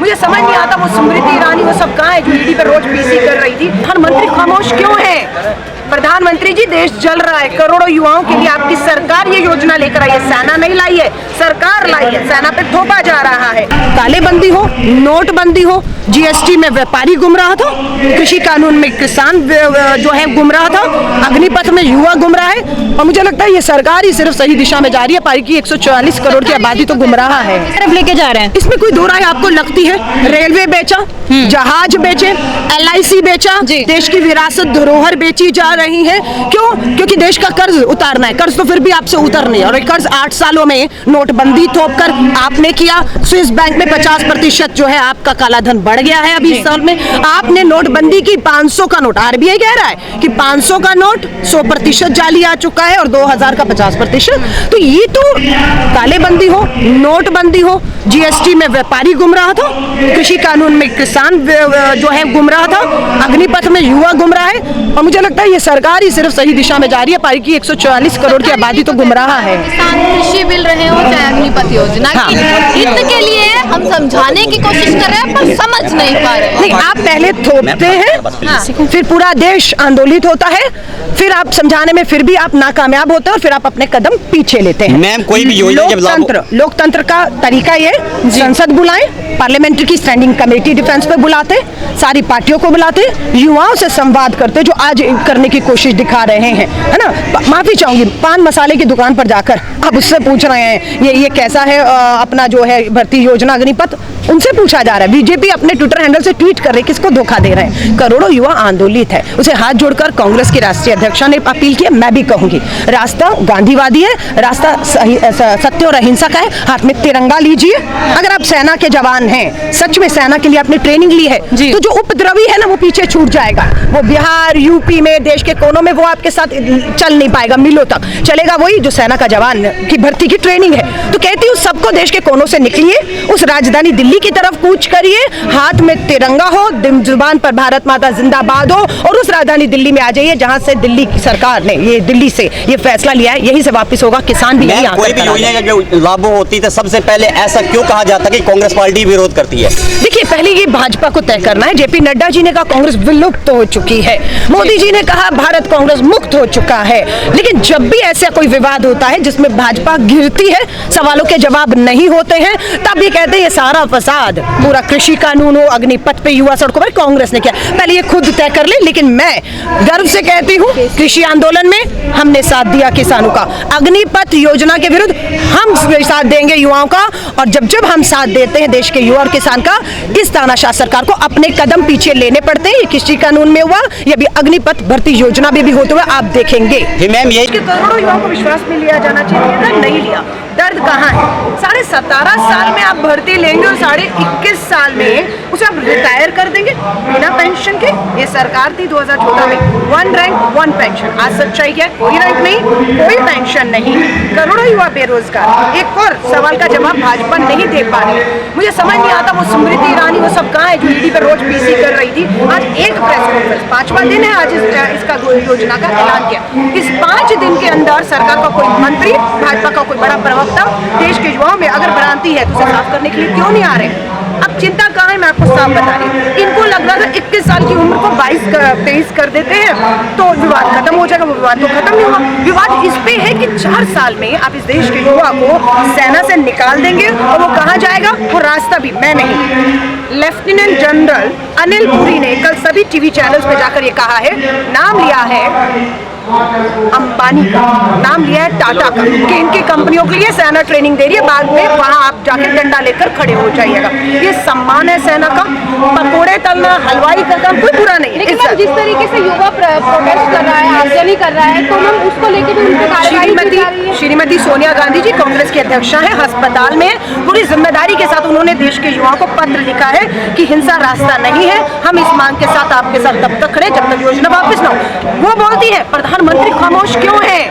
मुझे समझ नहीं आता वो स्मृति ईरानी वो सब कहाँ है जो ईडी पे रोज पीसी कर रही थी। प्रधानमंत्री खामोश क्यों है? प्रधानमंत्री जी, देश जल रहा है, करोड़ों युवाओं के लिए आपकी सरकार ये योजना लेकर आई है। सेना नहीं लाई है, सरकार लाई है। सेना पे थोपा जा रहा है। तालेबंदी हो, नोटबंदी हो, जीएसटी में व्यापारी गुमराह था, कृषि कानून में किसान जो है गुमराह था, अग्निपथ में युवा गुमराह है। और मुझे लगता है ये सरकार ही सिर्फ सही दिशा में जा रही है। पारी की 144 करोड़ की आबादी तो गुमराह है, तरफ लेके जा रहे हैं। इसमें कोई दो राय आपको लगती है? रेलवे बेचा, जहाज बेचे, LIC बेचा, देश की विरासत धरोहर बेची जा रही है। क्यों? क्योंकि देश का कर्ज उतारना है। कर्ज तो फिर भी आपसे उतर नहीं है, और कर्ज 8 सालों में नोटबंदी थोपकर आपने किया। स्विस बैंक में 50% जो है आपका काला धन बढ़ गया है। अभी इस साल में आपने नोटबंदी की। 500 का नोट, RBI कह रहा है कि 500 का नोट 100% जाली आ चुका है, और 2000 का 50%। तो ये तो तालेबंदी हो, नोटबंदी हो, GST में व्यापारी गुमराह था, कृषि कानून में किसान जो है गुमराह था, अग्निपथ में युवा गुमराह है। और मुझे लगता है ये सरकार ही सिर्फ सही दिशा में जा रही है। पारी की 144 करोड़ की आबादी तो गुमराह है। किसान कृषि बिल रहे हो चाहे अग्निपथ योजना की हित के लिए हम समझाने की कोशिश कर रहे हैं, पर समझ नहीं पा रहे। नहीं, आप पहले थोपते हैं, फिर पूरा देश आंदोलित होता है, फिर आप समझाने में फिर भी आप नाकामयाब होते हैं, और फिर आप अपने कदम पीछे लेते हैं। मैम, कोई भी योजना लोकतंत्र का तरीका ये, संसद बुलाएं, पार्लियामेंट्री की स्टैंडिंग कमेटी डिफेंस पे बुलाते, सारी पार्टियों को बुलाते, युवाओं से संवाद करते, जो आज करने की कोशिश दिखा रहे हैं, है ना। माफी चाहूंगी, पान मसाले की दुकान पर जाकर आप उससे पूछ रहे हैं ये कैसा है अपना जो है भर्ती योजना अग्निपथ, उनसे पूछा जा रहा है। बीजेपी अपने ट्विटर हैंडल से ट्वीट कर रहे हैं, किसको धोखा दे रहे हैं? करोड़ों युवा आंदोलित है। उसे हाथ जोड़कर कांग्रेस की राष्ट्रीय अध्यक्षा ने अपील की, मैं भी कहूंगी, रास्ता गांधीवादी है, रास्ता सत्य और अहिंसा का है। हाथ में तिरंगा लीजिए। अगर आप सेना के जवान हैं, सच में सेना के लिए आपने ट्रेनिंग ली है, तो जो उपद्रवी है ना वो पीछे छूट जाएगा। वो बिहार, यूपी में, देश के कोनों में वो आपके साथ चल नहीं पाएगा, मिलो तक चलेगा वही जो सेना का जवान की भर्ती की ट्रेनिंग है। तो कहती हूँ सबको देश के कोनों से निकलिए, उस राजधानी दिल्ली की तरफ कूच करिए, हाथ में तिरंगा हो, जुबान पर भारत माता जिंदाबाद हो, और उस राजधानी दिल्ली में आ जाइए जहां से दिल्ली की सरकार ने ये दिल्ली से ये फैसला लिया है, यहीं से वापस होगा। किसान भी यही कोई भी योजना जो लागू होती है सबसे पहले ऐसा क्यों कहा जाता है कि कांग्रेस पार्टी विरोध करती है? देखिए, पहले ये भाजपा को तय करना है। JP नड्डा जी ने कहा कांग्रेस विलुप्त हो चुकी है, मोदी जी ने कहा भारत कांग्रेस मुक्त हो चुका है। लेकिन जब भी ऐसा कोई विवाद होता है जिसमें भाजपा गिरती है, सवालों के जवाब नहीं होते हैं, तब ये कहते हैं ये सारा फसाद, पूरा कृषि कानून हो, अग्निपथ पे, युवा सड़कों पर कांग्रेस ने किया। पहले ये खुद तय कर ले। लेकिन मैं गर्व से कहती हूँ, कृषि आंदोलन में हमने साथ दिया किसानों का, अग्निपथ योजना के विरुद्ध हम साथ देंगे युवाओं का। और जब जब हम साथ देते हैं देश के युवा और किसान का, इस तानाशाह सरकार को अपने कदम पीछे लेने पड़ते हैं। ये कृषि कानून में हुआ, ये भी अग्निपथ भर्ती योजना में भी होते हुए आप देखेंगे। मैम, ये करोड़ों युवाओं को विश्वास में लिया जाना चाहिए, नहीं लिया। दर्द कहाँ है? 17.5 साल में आप भर्ती लेंगे और 21.5 साल में उसे आप रिटायर कर देंगे बिना पेंशन के। ये सरकार थी 2014 में, 1 रैंक 1 पेंशन। आज सच्चाई क्या है? कोई रैंक नहीं, कोई पेंशन नहीं, करोड़ों युवा बेरोजगार। एक और सवाल का जवाब भाजपा नहीं दे पा रही। मुझे समझ नहीं आता वो स्मृति ईरानी वो सब कहाँ है जो ईडी पे रोज पीसी कर रही थी। आज एक प्रेस कॉन्फ्रेंस, 5वां दिन है आज इसका योजना का ऐलान किया। इस 5 दिन के अंदर सरकार का कोई मंत्री, भाजपा का कोई बड़ा प्रवक्ता देश के युवाओं में अगर भ्रांति है तो उसे साफ करने के लिए क्यों नहीं आ रहे? अब चिंता कहाँ है, मैं आपको साफ बता रही हूँ। इनको लग रहा था 21 साल की उम्र को 22-23 कर देते हैं तो विवाद खत्म हो जाएगा। वो विवाद तो खत्म नहीं हुआ। विवाद इस पे है कि 4 साल में आप इस देश के युवा को सेना से निकाल देंगे, और वो कहाँ जाएगा? वो रास्ता भी मैं नहीं, लेफ्टिनेंट जनरल अनिल पुरी ने कल सभी टीवी चैनल्स पे जाकर ये कहा है, नाम लिया है अंबानी का, नाम लिया है टाटा का, कि इनकी कंपनियों के लिए सेना ट्रेनिंग दे रही है, बाद में वहां आप जाके डंडा लेकर खड़े हो जाइएगा। ये सम्मान है सेना का। पकोड़े तलना, हलवाई का काम कोई बुरा नहीं है। लेकिन जिस तरीके से युवा प्रोटेस्ट कर रहा है, आंदोलन कर रहा है, तो हम उसको लेकर भी उनके कार्रवाई श्रीमती सोनिया गांधी जी कांग्रेस की अध्यक्षा है, अस्पताल में पूरी जिम्मेदारी के साथ उन्होंने देश के युवाओं को पत्र लिखा है कि हिंसा रास्ता नहीं है, हम इस मांग के साथ आपके साथ तब तक खड़े जब तक योजना वापस ना हो। वो बोलती है प्रधानमंत्री खामोश क्यों है?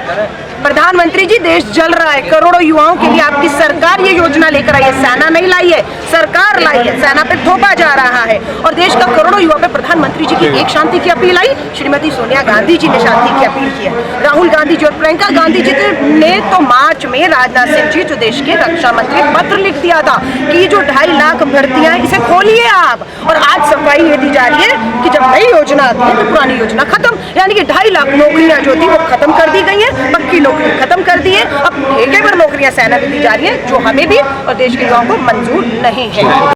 प्रधानमंत्री जी, देश जल रहा है, करोड़ों युवाओं के लिए आपकी सरकार ये योजना लेकर आई है। सेना नहीं लाई है, सरकार लाई है। सेना पे थोपा जा रहा है और देश का करोड़ों युवा पे प्रधानमंत्री जी की एक शांति की अपील आई, श्रीमती सोनिया गांधी जी ने शांति की अपील की है। राहुल गांधी जी और प्रियंका गांधी जी ने तो मार्च में राजनाथ सिंह जी, जो देश के रक्षा मंत्री, पत्र लिख दिया था कि जो 2.5 लाख भर्तियां, इसे खोलिए आप। और आज सफाई ये दी जा रही है कि जब नई योजना आती है तो पुरानी योजना खत्म, यानी कि 2.5 लाख नौकरियां जो थी वो खत्म कर दी गई हैं, पक्की नौकरी खत्म कर दी है। अब ठेके पर नौकरियां सेना में दी जा रही है, जो हमें भी और देश के युवाओं को मंजूर नहीं है।